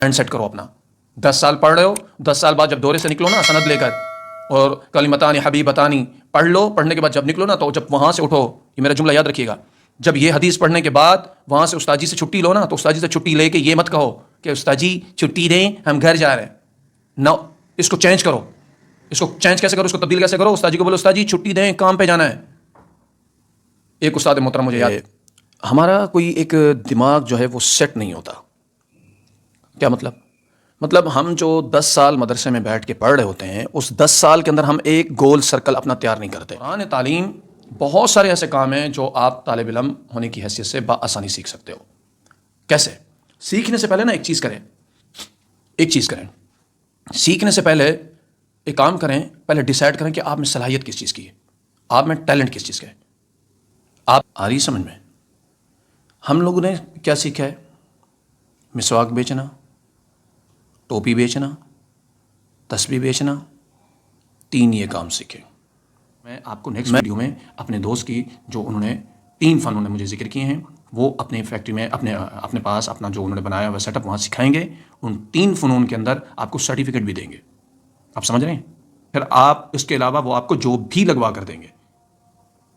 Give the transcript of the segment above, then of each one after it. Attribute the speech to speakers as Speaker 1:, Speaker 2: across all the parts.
Speaker 1: And set کرو اپنا. 10 سال پڑھ رہے ہو, 10 سال بعد جب دورے سے نکلو نا سند لے کر, اور کلمتانی حبیبتانی پڑھ لو, پڑھنے کے بعد جب نکلو نا تو جب وہاں سے اٹھو, یہ میرا جملہ یاد رکھیے گا, جب یہ حدیث پڑھنے کے بعد وہاں سے استاد جی سے چھٹی لو نا, تو استاد جی سے چھٹی لے کے یہ مت کہو کہ استاد جی چھٹی دیں ہم گھر جا رہے ہیں. نو, اس کو چینج کرو. اس کو چینج کیسے کرو, اس کو تبدیل کیسے کرو؟ استاد جی کو بولو استاد جی چھٹی دیں, کام پہ جانا ہے. ایک استاد محترم مجھے یاد, ہمارا کوئی ایک دماغ جو ہے وہ سیٹ نہیں ہوتا. کیا مطلب ہم جو 10 سال مدرسے میں بیٹھ کے پڑھ رہے ہوتے ہیں, اس 10 سال کے اندر ہم ایک گول سرکل اپنا تیار نہیں کرتے. قرآن تعلیم بہت سارے ایسے کام ہیں جو آپ طالب علم ہونے کی حیثیت سے بآسانی سیکھ سکتے ہو. کیسے؟ سیکھنے سے پہلے نا ایک چیز کریں. سیکھنے سے پہلے ایک کام کریں, پہلے ڈیسائیڈ کریں کہ آپ میں صلاحیت کس چیز کی ہے, آپ میں ٹیلنٹ کس چیز کا ہے. آپ آ رہی سمجھ میں؟ ہم لوگوں نے کیا سیکھا ہے؟ مسواک بیچنا, ٹوپی بیچنا, تسبیح بیچنا, 3 یہ کام سیکھے. میں آپ کو نیکسٹ ویڈیو میں اپنے دوست کی جو انہوں نے 3 فن انہوں نے مجھے ذکر کیے ہیں, وہ اپنے فیکٹری میں اپنے پاس اپنا جو انہوں نے بنایا ہوا سیٹ اپ وہاں سکھائیں گے. ان 3 فنون کے اندر آپ کو سرٹیفکیٹ بھی دیں گے. آپ سمجھ رہے ہیں؟ پھر آپ اس کے علاوہ وہ آپ کو جو بھی لگوا کر دیں گے,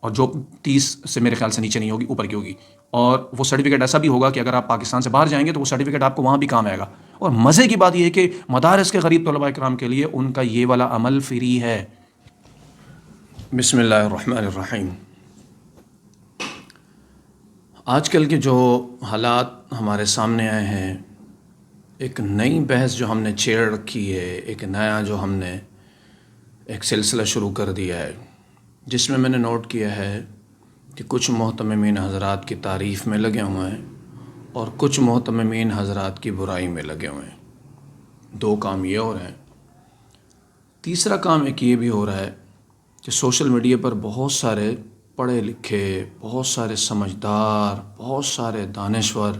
Speaker 1: اور جو 30 سے میرے خیال سے نیچے نہیں ہوگی, اوپر کی ہوگی. اور وہ سرٹیفکیٹ ایسا بھی ہوگا کہ اگر آپ پاکستان سے باہر جائیں گے تو وہ سرٹیفکیٹ آپ کو وہاں بھی کام آئے گا. اور مزے کی بات یہ ہے کہ مدارس کے غریب طلباء کرام کے لیے ان کا یہ والا عمل فری ہے. بسم اللہ الرحمن الرحیم. آج کل کے جو حالات ہمارے سامنے آئے ہیں, ایک نئی بحث جو ہم نے چھیڑ رکھی ہے, ایک نیا جو ہم نے ایک سلسلہ شروع کر دیا ہے, جس میں نے نوٹ کیا ہے کہ کچھ محتممین حضرات کی تعریف میں لگے ہوئے ہیں اور کچھ محتممین حضرات کی برائی میں لگے ہوئے ہیں. 2 کام یہ ہو رہے ہیں. تیسرا کام ایک یہ بھی ہو رہا ہے کہ سوشل میڈیا پر بہت سارے پڑھے لکھے, بہت سارے سمجھدار, بہت سارے دانشور,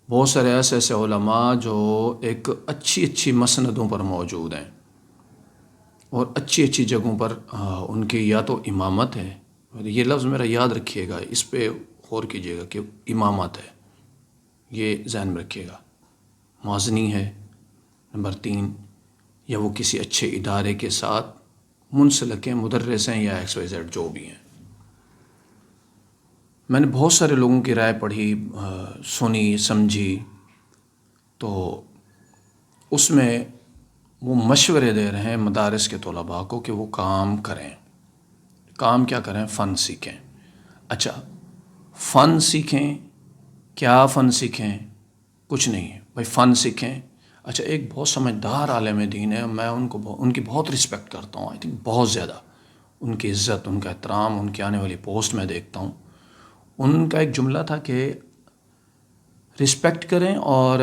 Speaker 1: بہت سارے ایسے علماء جو ایک اچھی مسندوں پر موجود ہیں اور اچھی جگہوں پر ان کی یا تو امامت ہے, یہ لفظ میرا یاد رکھیے گا, اس پہ غور کیجیے گا کہ امامت ہے, یہ ذہن میں رکھیے گا. مازنی ہے نمبر 3, یا وہ کسی اچھے ادارے کے ساتھ منسلک ہیں, مدرس ہیں یا XYZ جو بھی ہیں. میں نے بہت سارے لوگوں کی رائے پڑھی, سنی, سمجھی, تو اس میں وہ مشورے دے رہے ہیں مدارس کے طلباء کو کہ وہ کام کریں. کام کیا کریں؟ فن سیکھیں. اچھا, فن سیکھیں, کیا فن سیکھیں؟ کچھ نہیں ہے بھائی, فن سیکھیں. اچھا, ایک بہت سمجھدار عالم دین ہے, میں ان کی بہت رسپیکٹ کرتا ہوں, آئی تھنک بہت زیادہ. ان کی عزت, ان کا احترام, ان کی آنے والی پوسٹ میں دیکھتا ہوں. ان کا ایک جملہ تھا کہ رسپیکٹ کریں اور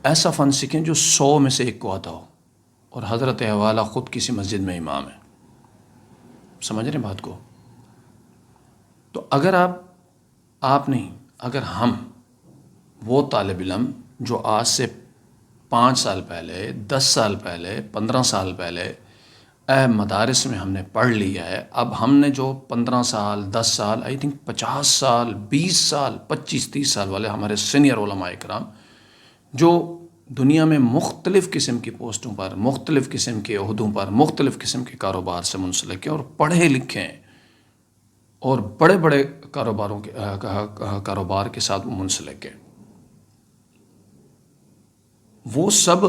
Speaker 1: ایسا فن سیکھیں جو 100 میں سے 1 کو آتا ہو. اور حضرت حوالہ خود کسی مسجد میں امام ہے. سمجھ رہے ہیں بات کو؟ تو اگر آپ نہیں, اگر ہم وہ طالب علم جو آج سے 5 سال پہلے, 10 سال پہلے, 15 سال پہلے مدارس میں ہم نے پڑھ لیا ہے, اب ہم نے جو 15 سال, 10 سال, آئی تھنک 50 سال, 20 سال, 25, 30 سال والے ہمارے سینئر علماء کرام جو دنیا میں مختلف قسم کی پوسٹوں پر, مختلف قسم کے عہدوں پر, مختلف قسم کے کاروبار سے منسلک ہیں اور پڑھے لکھے ہیں اور بڑے بڑے کاروبار کے ساتھ منسلک ہیں, وہ سب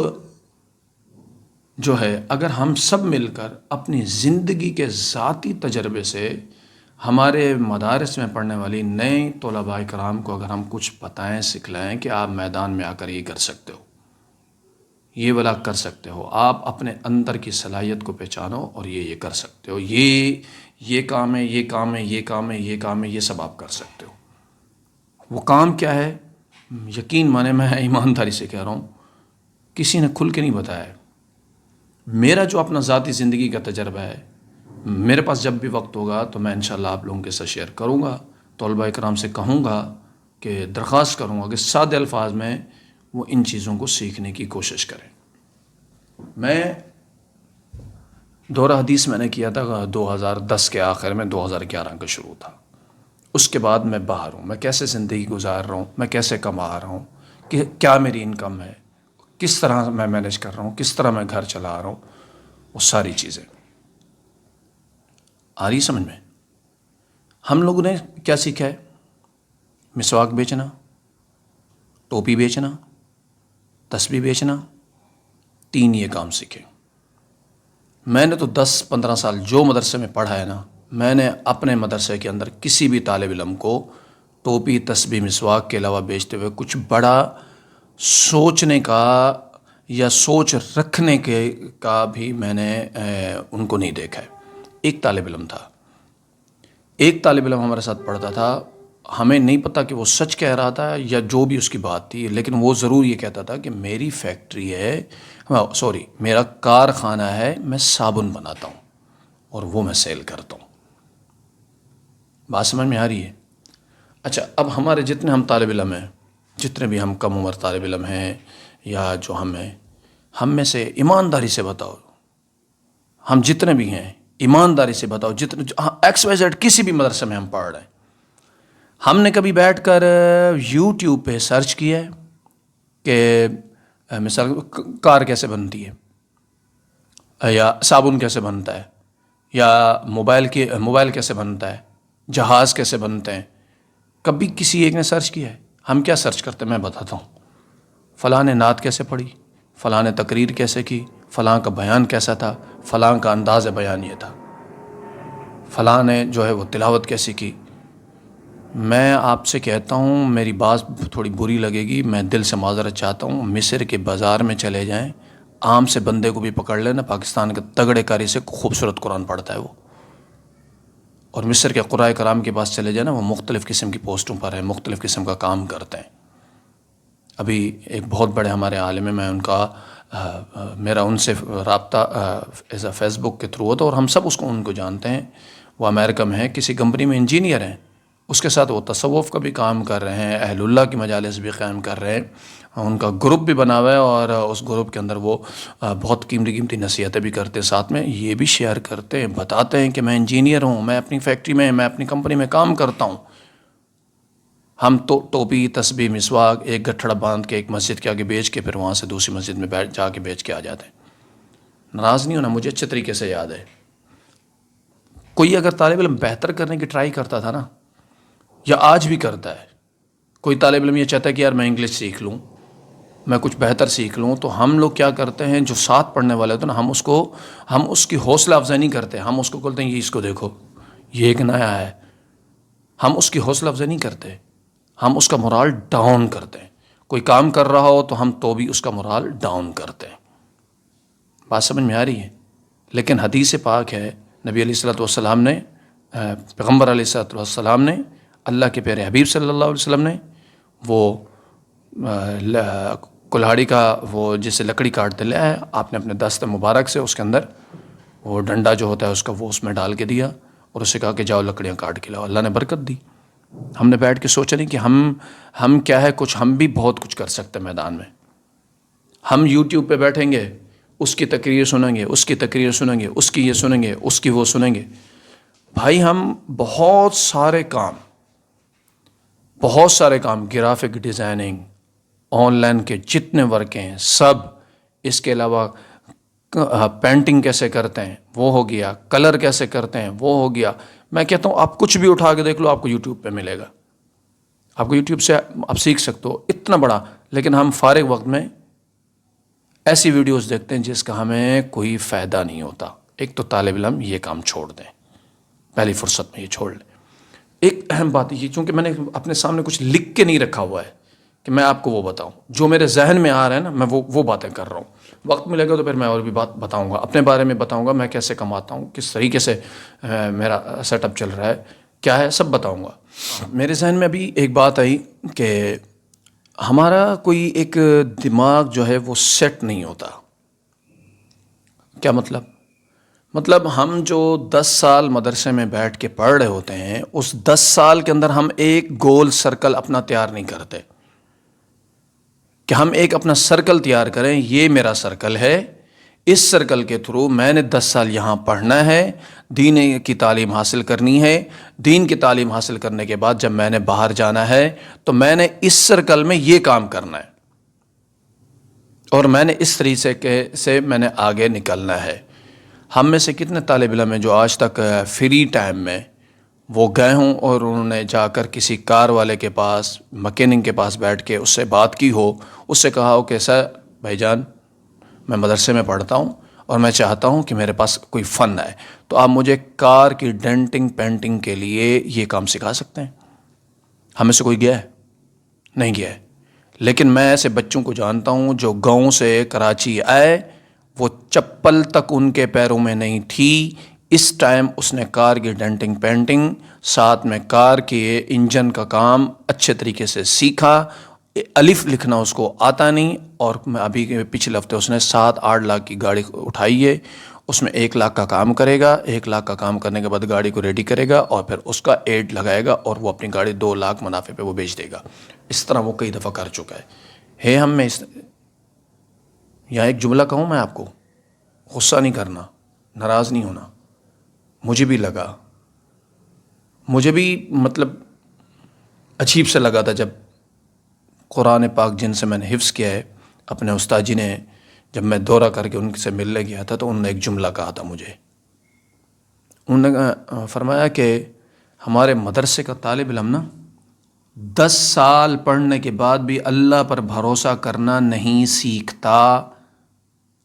Speaker 1: جو ہے اگر ہم سب مل کر اپنی زندگی کے ذاتی تجربے سے ہمارے مدارس میں پڑھنے والی نئے طلباء کرام کو اگر ہم کچھ بتائیں, سکھلائیں کہ آپ میدان میں آ کر یہ کر سکتے ہو, یہ والا کر سکتے ہو, آپ اپنے اندر کی صلاحیت کو پہچانو اور یہ کر سکتے ہو, یہ کام ہے, یہ کام ہے, یہ کام ہے, یہ کام ہے, یہ سب آپ کر سکتے ہو. وہ کام کیا ہے؟ یقین مانے, میں ایمانداری سے کہہ رہا ہوں, کسی نے کھل کے نہیں بتایا ہے. میرا جو اپنا ذاتی زندگی کا تجربہ ہے, میرے پاس جب بھی وقت ہوگا تو میں انشاءاللہ آپ لوگوں کے ساتھ شیئر کروں گا. طلباء کرام سے کہوں گا کہ درخواست کروں گا کہ سادے الفاظ میں وہ ان چیزوں کو سیکھنے کی کوشش کریں. میں دورہ حدیث میں نے کیا تھا 2010 کے آخر میں, 2011 کا شروع تھا. اس کے بعد میں باہر ہوں, میں کیسے زندگی گزار رہا ہوں, میں کیسے کما رہا ہوں, کہ کیا میری انکم ہے, کس طرح میں مینیج کر رہا ہوں، کس طرح میں گھر چلا رہا ہوں، وہ ساری چیزیں آ رہی سمجھ میں. ہم لوگوں نے کیا سیکھا ہے؟ مسواک بیچنا، ٹوپی بیچنا، تسبیح بیچنا، 3 یہ کام سیکھے. میں نے تو 10-15 سال جو مدرسے میں پڑھا ہے نا، میں نے اپنے مدرسے کے اندر کسی بھی طالب علم کو ٹوپی، تسبیح، مسواک کے علاوہ بیچتے ہوئے کچھ بڑا سوچنے کا یا سوچ رکھنے کا بھی میں نے ان کو نہیں دیکھا ہے. ایک طالب علم تھا، ایک طالب علم ہمارے ساتھ پڑھتا تھا، ہمیں نہیں پتہ کہ وہ سچ کہہ رہا تھا یا جو بھی اس کی بات تھی، لیکن وہ ضرور یہ کہتا تھا کہ میری فیکٹری ہے، میرا کارخانہ ہے، میں صابن بناتا ہوں اور وہ میں سیل کرتا ہوں. بات سمجھ میں آ رہی ہے؟ اچھا، اب ہمارے جتنے ہم طالب علم ہیں، جتنے بھی ہم کم عمر طالب علم ہیں یا جو ہم ہیں، ہم میں سے ایمانداری سے بتاؤ، ہم جتنے بھی ہیں ایمانداری سے بتاؤ، جتنے XYZ کسی بھی مدرسے میں ہم پڑھ رہے ہیں، ہم نے کبھی بیٹھ کر یوٹیوب پہ سرچ کیا ہے کہ مثال کار کیسے بنتی ہے، یا صابن کیسے بنتا ہے، یا موبائل کیسے بنتا ہے، جہاز کیسے بنتے ہیں؟ کبھی کسی ایک نے سرچ کیا ہے؟ ہم کیا سرچ کرتے ہیں؟ میں بتاتا ہوں. فلاں نے نعت کیسے پڑھی، فلاں نے تقریر کیسے کی، فلاں کا بیان کیسا تھا، فلاں کا انداز بیان یہ تھا، فلاں نے جو ہے وہ تلاوت کیسی کی. میں آپ سے کہتا ہوں، میری بات تھوڑی بری لگے گی، میں دل سے معذرت چاہتا ہوں، مصر کے بازار میں چلے جائیں، عام سے بندے کو بھی پکڑ لینا، پاکستان کے تگڑے کاری سے خوبصورت قرآن پڑھتا ہے وہ، اور مصر کے قرائے کرام کے پاس چلے جائیں نا، وہ مختلف قسم کی پوسٹوں پر ہیں، مختلف قسم کا کام کرتے ہیں. ابھی ایک بہت بڑے ہمارے عالم ہیں، میں ان کا میرا ان سے رابطہ فیس بک کے تھرو ہوتا ہے، اور ہم سب ان کو جانتے ہیں. وہ امریکہ میں ہیں، کسی کمپنی میں انجینئر ہیں، اس کے ساتھ وہ تصوف کا بھی کام کر رہے ہیں، اہل اللہ کی مجالس بھی قائم کر رہے ہیں، ان کا گروپ بھی بنا ہوا ہے، اور اس گروپ کے اندر وہ بہت قیمتی نصیحتیں بھی کرتے ہیں، ساتھ میں یہ بھی شیئر کرتے ہیں، بتاتے ہیں کہ میں انجینئر ہوں، میں اپنی فیکٹری میں، میں اپنی کمپنی میں کام کرتا ہوں. ہم تو ٹوپی، تسبیح، مسواک ایک گٹھڑا باندھ کے ایک مسجد کے آگے بیچ کے پھر وہاں سے دوسری مسجد میں جا کے بیچ کے آ جاتے ہیں. ناراض نہیں ہونا، مجھے اچھے طریقے سے یاد ہے. کوئی اگر طالب علم بہتر کرنے کی ٹرائی کرتا تھا نا، یا آج بھی کرتا ہے، کوئی طالب علم یہ چاہتا ہے کہ یار میں انگلش سیکھ لوں، میں کچھ بہتر سیکھ لوں، تو ہم لوگ کیا کرتے ہیں، جو ساتھ پڑھنے والے ہوتے ہیں نا، ہم اس کی حوصلہ افزائی نہیں کرتے، ہم اس کو بولتے ہیں یہ اس کو دیکھو، یہ ایک نیا ہے. ہم اس کی حوصلہ افزائی نہیں کرتے، ہم اس کا مورال ڈاؤن کرتے ہیں. کوئی کام کر رہا ہو تو ہم تو بھی اس کا مورال ڈاؤن کرتے ہیں. بات سمجھ میں آ رہی ہے؟ لیکن حدیث پاک ہے، نبی علیہ الصلوۃ والسلام نے، پیغمبر علیہ الصلوۃ والسلام نے، اللہ کے پیارے حبیب صلی اللہ علیہ وسلم نے، وہ کلہاڑی کا وہ جسے لکڑی کاٹتے لے آئے، آپ نے اپنے دست مبارک سے اس کے اندر وہ ڈنڈا جو ہوتا ہے اس کا وہ اس میں ڈال کے دیا، اور اسے کہا کہ جاؤ لکڑیاں کاٹ کے لاؤ. اللہ نے برکت دی. ہم نے بیٹھ کے سوچا نہیں کہ ہم کیا ہے، کچھ ہم بھی بہت کچھ کر سکتے ہیں میدان میں. ہم یوٹیوب پہ بیٹھیں گے، اس کی تقریر سنیں گے، اس کی تقریر سنیں گے، اس کی یہ سنیں گے، اس کی وہ سنیں گے. بھائی ہم بہت سارے کام، گرافک ڈیزائننگ، آن لائن کے جتنے ورک ہیں سب، اس کے علاوہ پینٹنگ کیسے کرتے ہیں وہ ہو گیا، کلر کیسے کرتے ہیں وہ ہو گیا. میں کہتا ہوں آپ کچھ بھی اٹھا کے دیکھ لو، آپ کو یوٹیوب پہ ملے گا، آپ کو یوٹیوب سے آپ سیکھ سکتے ہو اتنا بڑا. لیکن ہم فارغ وقت میں ایسی ویڈیوز دیکھتے ہیں جس کا ہمیں کوئی فائدہ نہیں ہوتا. ایک تو طالب علم یہ کام چھوڑ دیں، پہلی فرصت میں یہ چھوڑ لیں. ایک اہم بات یہ، چونکہ میں نے اپنے سامنے کچھ لکھ کے نہیں رکھا ہوا ہے کہ میں آپ کو وہ بتاؤں، جو میرے ذہن میں آ رہا ہے نا، میں وہ باتیں کر رہا ہوں. وقت ملے گا تو پھر میں اور بھی بات بتاؤں گا، اپنے بارے میں بتاؤں گا، میں کیسے کماتا ہوں، کس طریقے سے میرا سیٹ اپ چل رہا ہے، کیا ہے، سب بتاؤں گا. میرے ذہن میں ابھی ایک بات آئی کہ ہمارا کوئی ایک دماغ جو ہے وہ سیٹ نہیں ہوتا. کیا مطلب ہم جو 10 سال مدرسے میں بیٹھ کے پڑھ رہے ہوتے ہیں، اس 10 سال کے اندر ہم ایک گول سرکل اپنا تیار نہیں کرتے کہ ہم ایک اپنا سرکل تیار کریں، یہ میرا سرکل ہے، اس سرکل کے تھرو میں نے 10 سال یہاں پڑھنا ہے، دین کی تعلیم حاصل کرنی ہے. دین کی تعلیم حاصل کرنے کے بعد جب میں نے باہر جانا ہے تو میں نے اس سرکل میں یہ کام کرنا ہے. اور میں نے اس طریقے سے میں نے آگے نکلنا ہے۔ ہم میں سے کتنے طالب علم ہیں جو آج تک فری ٹائم میں وہ گئے ہوں اور انہوں نے جا کر کسی کار والے کے پاس، مکینک کے پاس بیٹھ کے اس سے بات کی ہو، اس سے کہا ہو کہ سر بھائی جان میں مدرسے میں پڑھتا ہوں اور میں چاہتا ہوں کہ میرے پاس کوئی فن ہے، تو آپ مجھے کار کی ڈینٹنگ پینٹنگ کے لیے یہ کام سکھا سکتے ہیں؟ ہم میں سے کوئی گیا ہے؟ نہیں گیا ہے۔ لیکن میں ایسے بچوں کو جانتا ہوں جو گاؤں سے کراچی آئے، وہ چپل تک ان کے پیروں میں نہیں تھی، اس ٹائم اس نے کار کی ڈینٹنگ پینٹنگ ساتھ میں کار کے انجن کا کام اچھے طریقے سے سیکھا۔ الف لکھنا اس کو آتا نہیں، اور ابھی پچھلے ہفتے اس نے 7-8 لاکھ کی گاڑی اٹھائی ہے، اس میں 1 لاکھ کا کام کرے گا، 1 لاکھ کا کام کرنے کے بعد گاڑی کو ریڈی کرے گا اور پھر اس کا ایڈ لگائے گا اور وہ اپنی گاڑی 2 لاکھ منافع پہ وہ بیچ دے گا۔ اس طرح وہ کئی دفعہ کر چکا ہے ہم میں یہاں ایک جملہ کہوں میں آپ کو، غصہ نہیں کرنا، ناراض نہیں ہونا۔ مجھے بھی لگا، مجھے بھی مطلب عجیب سے لگا تھا جب قرآن پاک جن سے میں نے حفظ کیا ہے، اپنے استاد جی نے جب میں دورہ کر کے ان سے ملنے گیا تھا تو انہوں نے ایک جملہ کہا تھا مجھے۔ انہوں نے فرمایا کہ ہمارے مدرسے کا طالب علم نا 10 سال پڑھنے کے بعد بھی اللہ پر بھروسہ کرنا نہیں سیکھتا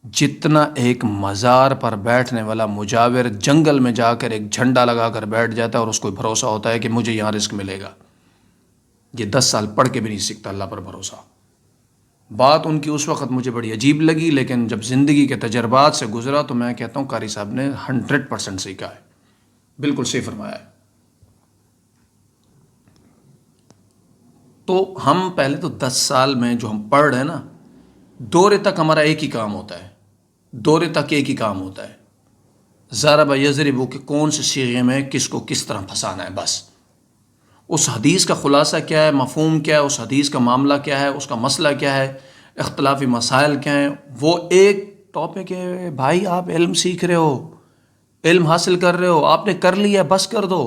Speaker 1: جتنا ایک مزار پر بیٹھنے والا مجاور جنگل میں جا کر ایک جھنڈا لگا کر بیٹھ جاتا ہے اور اس کو بھروسہ ہوتا ہے کہ مجھے یہاں رزق ملے گا۔ یہ 10 سال پڑھ کے بھی نہیں سیکھتا اللہ پر بھروسہ۔ بات ان کی اس وقت مجھے بڑی عجیب لگی، لیکن جب زندگی کے تجربات سے گزرا تو میں کہتا ہوں قاری صاحب نے 100% سیکھا ہے، بالکل صحیح فرمایا ہے۔ تو ہم پہلے تو 10 سال میں جو ہم پڑھ رہے ہیں نا، دورے تک ہمارا ایک ہی کام ہوتا ہے، دورے تک ایک ہی کام ہوتا ہے، ضرب یضرب کہ کون سے صیغے میں کس کو کس طرح پھنسانا ہے، بس۔ اس حدیث کا خلاصہ کیا ہے، مفہوم کیا ہے، اس حدیث کا معاملہ کیا ہے، اس کا مسئلہ کیا ہے، اختلافی مسائل کیا ہیں، وہ ایک ٹاپک ہے۔ بھائی آپ علم سیکھ رہے ہو، علم حاصل کر رہے ہو، آپ نے کر لیا، بس کر دو۔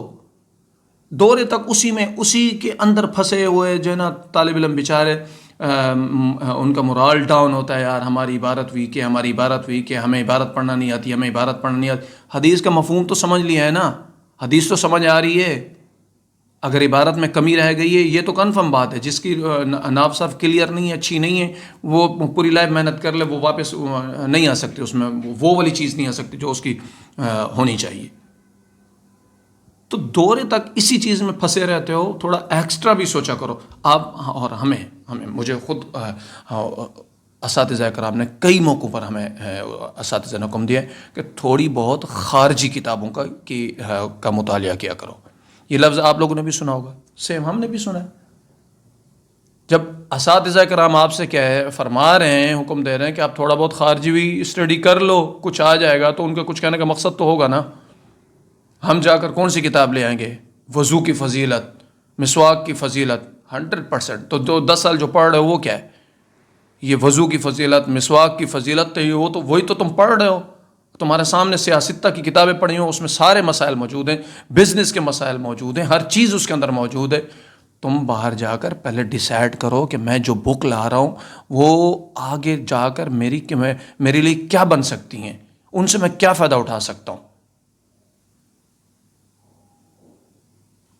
Speaker 1: دورے تک اسی کے اندر پھنسے ہوئے جو ہے نا طالب علم بیچارے، ان کا مورال ڈاؤن ہوتا ہے، یار ہماری عبارت ویک ہے، ہماری عبارت ویک ہے، ہمیں عبارت پڑھنا نہیں آتی، ہمیں عبارت پڑھنا نہیں آتی۔ حدیث کا مفہوم تو سمجھ لیا ہے نا، حدیث تو سمجھ آ رہی ہے، اگر عبارت میں کمی رہ گئی ہے یہ تو کنفرم بات ہے، جس کی ناف صرف کلیئر نہیں ہے، اچھی نہیں ہے، وہ پوری لائف محنت کر لے، وہ واپس نہیں آ سکتی، اس میں وہ والی چیز نہیں آ سکتی جو اس کی ہونی چاہیے۔ تو دورے تک اسی چیز میں پھنسے رہتے ہو، تھوڑا ایکسٹرا بھی سوچا کرو آپ۔ اور ہمیں مجھے خود اساتذہ کرام نے کئی موقعوں پر ہمیں اساتذہ نے حکم دیا کہ تھوڑی بہت خارجی کتابوں کا مطالعہ کیا کرو۔ یہ لفظ آپ لوگوں نے بھی سنا ہوگا، سیم ہم نے بھی سنا ہے۔ جب اساتذہ کرام آپ سے کیا ہے فرما رہے ہیں، حکم دے رہے ہیں کہ آپ تھوڑا بہت خارجی بھی اسٹڈی کر لو، کچھ آ جائے گا، تو ان کا کچھ کہنے کا مقصد تو ہوگا نا۔ ہم جا کر کون سی کتاب لے آئیں گے؟ وضو کی فضیلت، مسواک کی فضیلت، 100%۔ تو جو 10 سال جو پڑھ رہے ہو وہ کیا ہے؟ یہ وضو کی فضیلت، مسواک کی فضیلت، تو وہی تو تم پڑھ رہے ہو۔ تمہارے سامنے سیاستہ کی کتابیں پڑھی ہوں، اس میں سارے مسائل موجود ہیں، بزنس کے مسائل موجود ہیں، ہر چیز اس کے اندر موجود ہے۔ تم باہر جا کر پہلے ڈیسائیڈ کرو کہ میں جو بک لا رہا ہوں وہ آگے جا کر میرے لیے کیا بن سکتی ہیں، ان سے میں کیا فائدہ اٹھا سکتا ہوں۔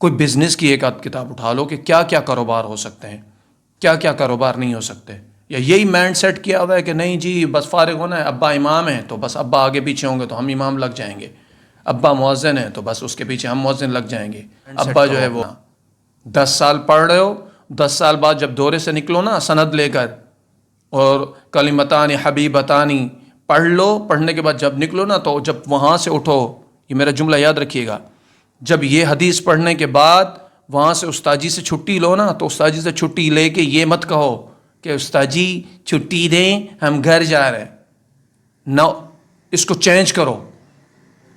Speaker 1: کوئی بزنس کی ایک آدھ کتاب اٹھا لو کہ کیا کیا کاروبار ہو سکتے ہیں، کیا کیا کاروبار نہیں ہو سکتے۔ یا یہی مائنڈ سیٹ کیا ہوا ہے کہ نہیں جی بس فارغ ہونا ہے، ابا امام ہیں تو بس ابا آگے پیچھے ہوں گے تو ہم امام لگ جائیں گے، ابا مؤذن ہیں تو بس اس کے پیچھے ہم مؤذن لگ جائیں گے۔ ابا جو ہے وہ 10 سال پڑھ رہے ہو، 10 سال بعد جب دورے سے نکلو نا سند لے کر، اور کلمتان حبیبتانی پڑھ لو، پڑھنے کے بعد جب نکلو نا تو جب وہاں سے اٹھو، یہ میرا جملہ یاد رکھیے گا، جب یہ حدیث پڑھنے کے بعد وہاں سے استاد جی سے چھٹی لو نا تو استاد جی سے چھٹی لے کے یہ مت کہو کہ استاد جی چھٹی دیں ہم گھر جا رہے ہیں، نہ اس کو چینج کرو۔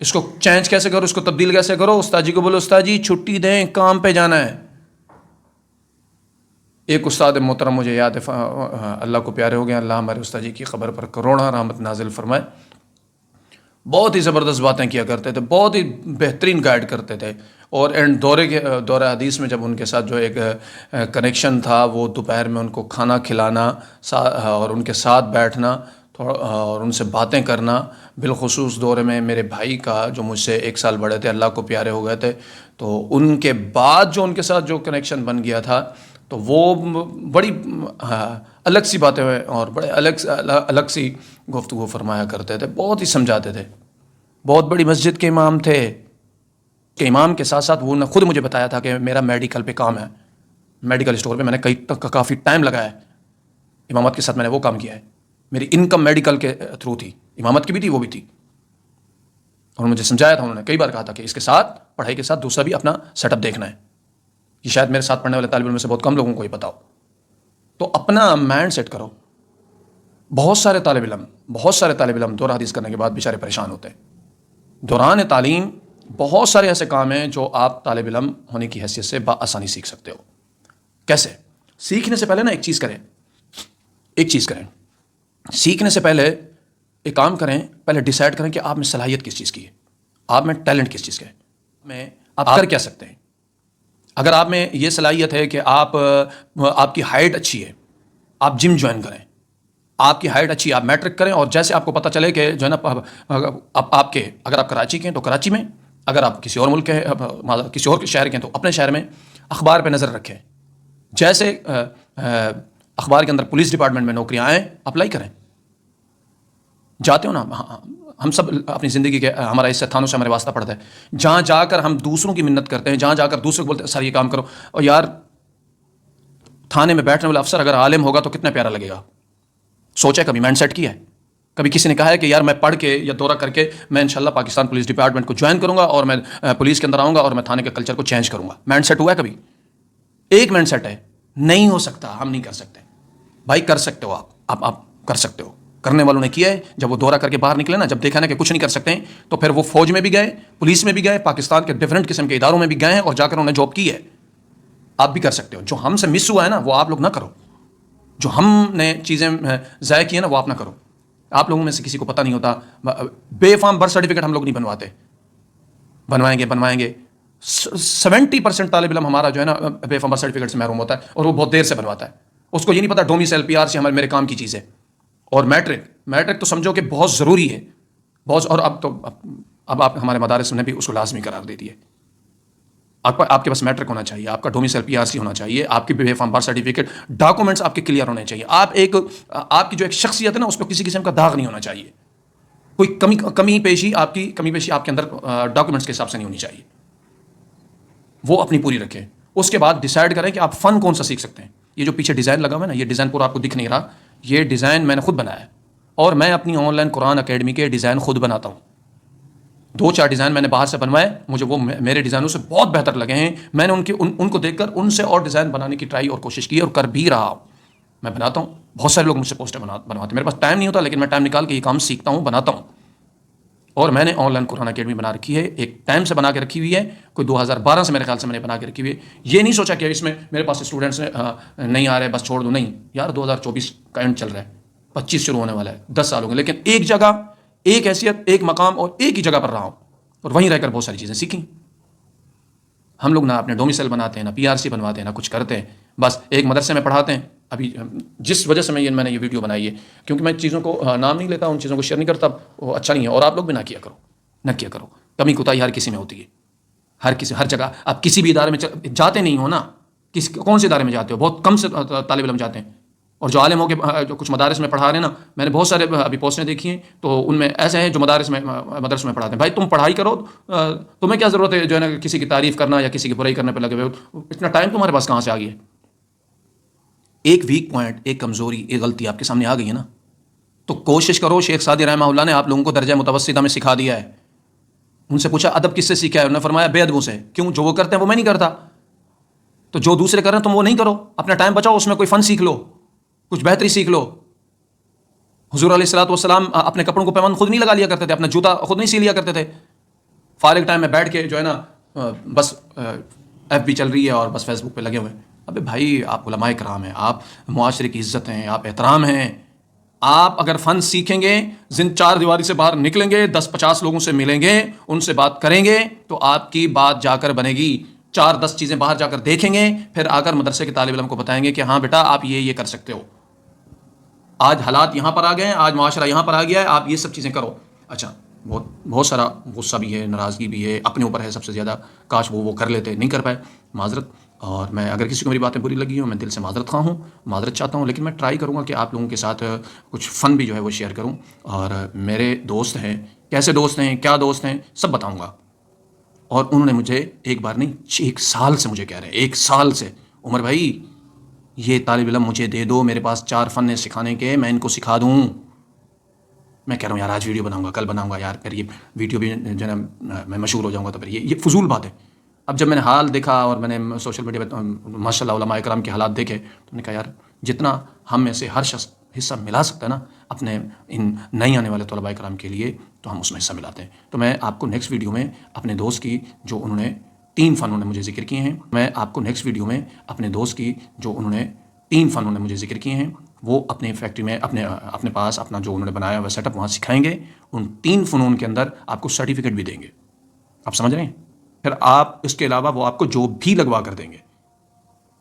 Speaker 1: اس کو چینج کیسے کرو، اس کو تبدیل کیسے کرو؟ استاد جی کو بولو استاد جی چھٹی دیں، کام پہ جانا ہے۔ ایک استاد محترم مجھے یاد ہے، اللہ کو پیارے ہو گئے، اللہ ہمارے استاد جی کی قبر پر کروڑا رحمت نازل فرمائے، بہت ہی زبردست باتیں کیا کرتے تھے، بہت ہی بہترین گائیڈ کرتے تھے۔ اور اینڈ دورہ حدیث میں جب ان کے ساتھ جو ایک کنیکشن تھا وہ دوپہر میں ان کو کھانا کھلانا اور ان کے ساتھ بیٹھنا اور ان سے باتیں کرنا، بالخصوص دورے میں میرے بھائی کا جو مجھ سے 1 سال بڑے تھے، اللہ کو پیارے ہو گئے تھے، تو ان کے بعد جو ان کے ساتھ جو کنیکشن بن گیا تھا تو وہ بڑی الگ سی باتیں اور بڑے الگ سی گفتگو فرمایا کرتے تھے، بہت ہی سمجھاتے تھے. بہت بڑی مسجد کے امام تھے کہ امام کے ساتھ ساتھ وہ نے خود مجھے بتایا تھا کہ میرا میڈیکل پہ کام ہے، میڈیکل اسٹور پہ میں نے کافی ٹائم لگایا ہے، امامت کے ساتھ میں نے وہ کام کیا ہے، میری انکم میڈیکل کے تھرو تھی، امامت کی بھی تھی وہ بھی تھی. اور مجھے سمجھایا تھا، انہوں نے کئی بار کہا تھا کہ اس کے ساتھ پڑھائی کے ساتھ دوسرا بھی اپنا سیٹ اپ دیکھنا ہے. یہ شاید میرے ساتھ پڑھنے والے طالب علم میں سے بہت کم لوگوں کو یہ پتا ہو. تو اپنا مائنڈ سیٹ کرو. بہت سارے طالب علم دورہ حدیث کرنے کے بعد بیچارے پریشان ہوتے ہیں. دوران تعلیم بہت سارے ایسے کام ہیں جو آپ طالب علم ہونے کی حیثیت سے بآسانی سیکھ سکتے ہو. کیسے؟ سیکھنے سے پہلے نا ایک چیز کریں. سیکھنے سے پہلے ایک کام کریں، پہلے ڈیسائیڈ کریں کہ آپ میں صلاحیت کس چیز کی ہے، آپ میں ٹیلنٹ کس چیز کا ہے، آپ کر کیا سکتے ہیں. اگر آپ میں یہ صلاحیت ہے کہ آپ کی ہائٹ اچھی ہے، آپ جم جوائن کریں. آپ کی ہائٹ اچھی ہے، آپ میٹرک کریں، اور جیسے آپ کو پتہ چلے کہ جو ہے نا اگر آپ کراچی کے ہیں تو کراچی میں، اگر آپ کسی اور ملک کے کسی اور شہر کے ہیں تو اپنے شہر میں اخبار پہ نظر رکھیں. جیسے اخبار کے اندر پولیس ڈپارٹمنٹ میں نوکریاں آئیں، اپلائی کریں. جاتے ہو نا، ہم سب اپنی زندگی کے ہمارا اس سے تھانوں سے ہمارے واسطہ پڑتا ہے، جہاں جا کر ہم دوسروں کی منت کرتے ہیں، جہاں جا کر دوسروں کو بولتے ہیں سر یہ کام کرو. اور یار تھانے میں بیٹھنے والا افسر اگر عالم ہوگا تو کتنا پیارا لگے گا. سوچا کبھی؟ مائنڈ سیٹ کیا ہے کبھی؟ کسی نے کہا ہے کہ یار میں پڑھ کے یا دورہ کر کے میں انشاءاللہ پاکستان پولیس ڈپارٹمنٹ کو جوائن کروں گا اور میں پولیس کے اندر آؤں گا اور میں تھانے کے کلچر کو چینج کروں گا؟ مائنڈ سیٹ ہوا ہے کبھی؟ ایک مائنڈ سیٹ ہے، نہیں ہو سکتا. ہم نہیں کر سکتے بھائی. کر سکتے ہو آپ کر سکتے ہو. کرنے والوں نے کیا ہے. جب وہ دورہ کر کے باہر نکلے نا، جب دیکھا نا کہ کچھ نہیں کر سکتے ہیں، تو پھر وہ فوج میں بھی گئے، پولیس میں بھی گئے، پاکستان کے ڈفرینٹ قسم کے اداروں میں بھی گئے ہیں اور جا کر انہوں نے جاب کی ہے. آپ بھی کر سکتے ہو. جو ہم سے مس ہوا ہے نا وہ آپ لوگ نہ کرو. جو ہم نے چیزیں ضائع کی ہیں نا وہ آپ نہ کرو. آپ لوگوں میں سے کسی کو پتہ نہیں ہوتا. بے فارم برتھ سرٹیفکیٹ ہم لوگ نہیں بنواتے. بنوائیں گے. 70% طالب علم ہمارا جو ہے نا بے فارم برتھ سرٹیفکیٹ سے محروم ہوتا ہے، اور وہ بہت دیر سے بنواتا ہے. اس کو یہ نہیں پتا ڈومیسائل PR سے میرے کام کی چیز ہے. اور میٹرک تو سمجھو کہ بہت ضروری ہے، بہت. اور اب آپ ہمارے مدارس نے بھی اس کو لازمی قرار دے دیے. آپ کے پاس میٹرک ہونا چاہیے، آپ کا ڈومیسائل PRC ہونا چاہیے، آپ کی بے فارم برتھ سرٹیفکیٹ، ڈاکومنٹس آپ کے کلیئر ہونے چاہیے. آپ کی جو ایک شخصیت ہے نا اس پہ کسی قسم کا داغ نہیں ہونا چاہیے. کوئی کمی پیشی آپ کے اندر ڈاکومنٹس کے حساب سے نہیں ہونی چاہیے. وہ اپنی پوری رکھیں. اس کے بعد ڈیسائیڈ کریں کہ آپ فن کون سا سیکھ سکتے ہیں. یہ جو پیچھے ڈیزائن لگا ہوا ہے نا، یہ ڈیزائن پورا آپ کو دکھ نہیں رہا، یہ ڈیزائن میں نے خود بنایا ہے. اور میں اپنی آن لائن قرآن اکیڈمی کے ڈیزائن خود بناتا ہوں. 2-4 ڈیزائن میں نے باہر سے بنوائے، مجھے وہ میرے ڈیزائنوں سے بہت بہتر لگے ہیں. میں نے ان کو دیکھ کر ان سے اور ڈیزائن بنانے کی ٹرائی اور کوشش کی اور کر بھی رہا ہوں. میں بناتا ہوں. بہت سارے لوگ مجھ سے پوسٹر بنواتے ہیں. میرے پاس ٹائم نہیں ہوتا، لیکن میں ٹائم نکال کے یہ کام سیکھتا ہوں، بناتا ہوں. اور میں نے آن لائن قرآن اکیڈمی بنا رکھی ہے، ایک ٹائم سے بنا کے رکھی ہوئی ہے. کوئی 2012 سے میرے خیال سے میں نے بنا کے رکھی ہوئی ہے. یہ نہیں سوچا کہ اس میں میرے پاس اسٹوڈنٹس نہیں آ رہے بس چھوڑ دوں. نہیں یار، 2024 کا اینڈ چل رہا ہے، 25 شروع ہونے والا ہے، 10 سال ہوں گے. لیکن ایک جگہ، ایک حیثیت، ایک مقام اور ایک ہی جگہ پر رہا ہوں، اور وہیں رہ کر بہت ساری چیزیں سیکھیں. ہم لوگ نہ اپنے ڈومیسائل بناتے ہیں، نہ PRC بنواتے ہیں، نہ کچھ کرتے ہیں. بس ایک مدرسے میں پڑھاتے ہیں. ابھی جس وجہ سے میں نے یہ ویڈیو بنائی ہے، کیونکہ میں چیزوں کو نام نہیں لیتا، ان چیزوں کو شیئر نہیں کرتا، وہ اچھا نہیں ہے. اور آپ لوگ بھی نہ کیا کرو. کمی کوتاہی ہر کسی میں ہوتی ہے، ہر جگہ. آپ کسی بھی ادارے میں جاتے نہیں ہو نا، کون سے ادارے میں جاتے ہو؟ بہت کم سے طالب علم جاتے ہیں. اور جو عالم ہو کے جو کچھ مدارس میں پڑھا رہے ہیں نا، میں نے بہت سارے ابھی پوسٹیں دیکھی ہیں، تو ان میں ایسے ہیں جو مدارس میں پڑھاتے ہیں. بھائی تم پڑھائی کرو، تمہیں کیا ضرورت ہے جو ہے نا کسی کی تعریف کرنا یا کسی کی برائی کرنے پہ لگے ہوئے ہو؟ اتنا ٹائم تمہارے پاس کہاں سے آ گیا ہے؟ ایک ویک پوائنٹ، ایک کمزوری، ایک غلطی آپ کے سامنے آ گئی ہے نا، تو کوشش کرو. شیخ سعدی رحمہ اللہ نے آپ لوگوں کو درجہ متوسطہ میں سکھا دیا ہے. ان سے پوچھا ادب کس سے سیکھا ہے؟ انہوں نے فرمایا بے ادبوں سے. کیوں؟ جو وہ کرتے ہیں وہ میں نہیں کرتا. تو جو دوسرے کر رہے ہیں تم وہ نہیں کرو. اپنا ٹائم بچاؤ، اس میں کوئی فن سیکھ لو، کچھ بہتری سیکھ لو. حضور علیہ الصلوۃ والسلام اپنے کپڑوں کو پیوند خود نہیں لگا لیا کرتے تھے، اپنا جوتا خود نہیں سی لیا کرتے تھے. فارغ ٹائم میں بیٹھ کے جو ہے نا بس FB چل رہی ہے اور بس فیس بک پہ لگے ہوئے. ابے بھائی، آپ علماء کرام ہیں، آپ معاشرے کی عزت ہیں، آپ احترام ہیں. آپ اگر فن سیکھیں گے، چار دیواری سے باہر نکلیں گے، 10-50 لوگوں سے ملیں گے، ان سے بات کریں گے، تو آپ کی بات جا کر بنے گی. 4-10 چیزیں باہر جا کر دیکھیں گے، پھر آ کر مدرسے کے طالب علم کو بتائیں گے کہ ہاں بیٹا آپ یہ کر سکتے ہو. آج حالات یہاں پر آ گئے ہیں، آج معاشرہ یہاں پر آ گیا ہے، آپ یہ سب چیزیں کرو. اچھا، بہت سارا غصہ بھی ہے، ناراضگی بھی ہے، اپنے اوپر ہے سب سے زیادہ. کاش وہ کر لیتے، نہیں کر پائے، معذرت. اور میں اگر کسی کو میری باتیں بری لگی ہوں، میں دل سے معذرت خواہ ہوں، معذرت چاہتا ہوں. لیکن میں ٹرائی کروں گا کہ آپ لوگوں کے ساتھ کچھ فن بھی جو ہے وہ شیئر کروں. اور میرے دوست ہیں، کیسے دوست ہیں، کیا دوست ہیں، سب بتاؤں گا. اور انہوں نے مجھے ایک بار نہیں، 1 سال سے مجھے کہہ رہے ہیں، 1 سال سے، عمر بھائی یہ طالب علم مجھے دے دو، میرے پاس 4 فن ہیں سکھانے کے، میں ان کو سکھا دوں. میں کہہ رہا ہوں یار آج ویڈیو بناؤں گا، کل بناؤں گا یار، پھر یہ ویڈیو بھی جو ہے میں مشہور ہو جاؤں گا، تو پھر یہ فضول بات ہے. اب جب میں نے حال دیکھا اور میں نے سوشل میڈیا پہ ماشاء اللہ علماء کرام کے حالات دیکھے، تو میں نے کہا یار جتنا ہم میں سے ہر شخص حصہ ملا سکتا ہے نا اپنے ان نئی آنے والے طلباء کرام کے لیے، تو ہم اس میں حصہ ملاتے ہیں. تو میں آپ کو نیکسٹ ویڈیو میں اپنے دوست کی جو انہوں نے 3 فن نے مجھے ذکر کیے ہیں، میں آپ کو نیکسٹ ویڈیو میں اپنے دوست کی جو انہوں نے 3 فنوں نے مجھے ذکر کیے ہیں، وہ اپنے فیکٹری میں اپنے پاس اپنا جو انہوں نے بنایا ہوا سیٹ اپ وہاں سکھائیں گے. ان 3 فنون کے اندر آپ کو سرٹیفکیٹ بھی دیں گے. آپ سمجھ رہے ہیں؟ پھر آپ اس کے علاوہ وہ آپ کو جو بھی لگوا کر دیں گے،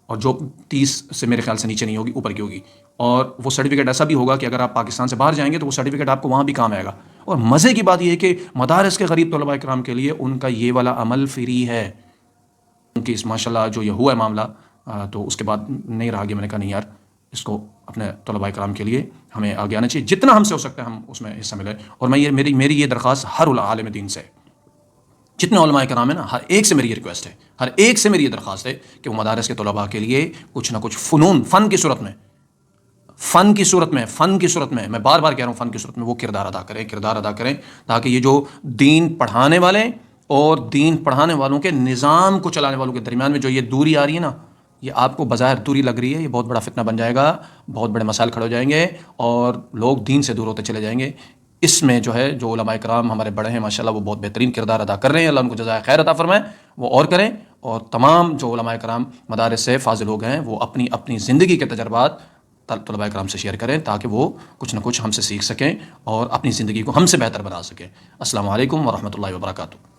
Speaker 1: اور جو 30 سے میرے خیال سے نیچے نہیں ہوگی، اوپر کی ہوگی. اور وہ سرٹیفکیٹ ایسا بھی ہوگا کہ اگر آپ پاکستان سے باہر جائیں گے تو وہ سرٹیفکیٹ آپ کو وہاں بھی کام آئے گا. اور مزے کی بات یہ ہے کہ مدارس کے غریب طلباء کرام کے لیے ان کا یہ والا عمل فری ہے. کہ اس ماشاء اللہ جو یہ ہوا ہے معاملہ، تو اس کے بعد نہیں رہا گیا. میں نے کہا نہیں یار، اس کو اپنے طلباء کرام کے لیے ہمیں آگے آنا چاہیے، جتنا ہم سے ہو سکتا ہے ہم اس میں حصہ ملے. اور میری یہ درخواست ہر عالم دین سے، جتنے علماء کرام ہیں نا، ہر ایک سے میری یہ ریکویسٹ ہے، ہر ایک سے میری یہ درخواست ہے کہ وہ مدارس کے طلباء کے لیے کچھ نہ کچھ فنون، فن کی صورت میں میں بار بار کہہ رہا ہوں، فن کی صورت میں وہ کردار ادا کریں، تاکہ یہ جو دین پڑھانے والے اور دین پڑھانے والوں کے نظام کو چلانے والوں کے درمیان میں جو یہ دوری آ رہی ہے نا، یہ آپ کو بظاہر دوری لگ رہی ہے، یہ بہت بڑا فتنہ بن جائے گا، بہت بڑے مسائل کھڑے ہو جائیں گے اور لوگ دین سے دور ہوتے چلے جائیں گے. اس میں جو ہے جو علماء کرام ہمارے بڑے ہیں ماشاءاللہ، وہ بہت بہترین کردار ادا کر رہے ہیں. اللہ ان کو جزائے خیر عطا فرمائے، وہ اور کریں. اور تمام جو علماء کرام مدارس سے فاضل لوگ ہیں، وہ اپنی زندگی کے تجربات طلباء کرام سے شیئر کریں، تاکہ وہ کچھ نہ کچھ ہم سے سیکھ سکیں اور اپنی زندگی کو ہم سے بہتر بنا سکیں. السلام علیکم ورحمۃ اللہ وبرکاتہ.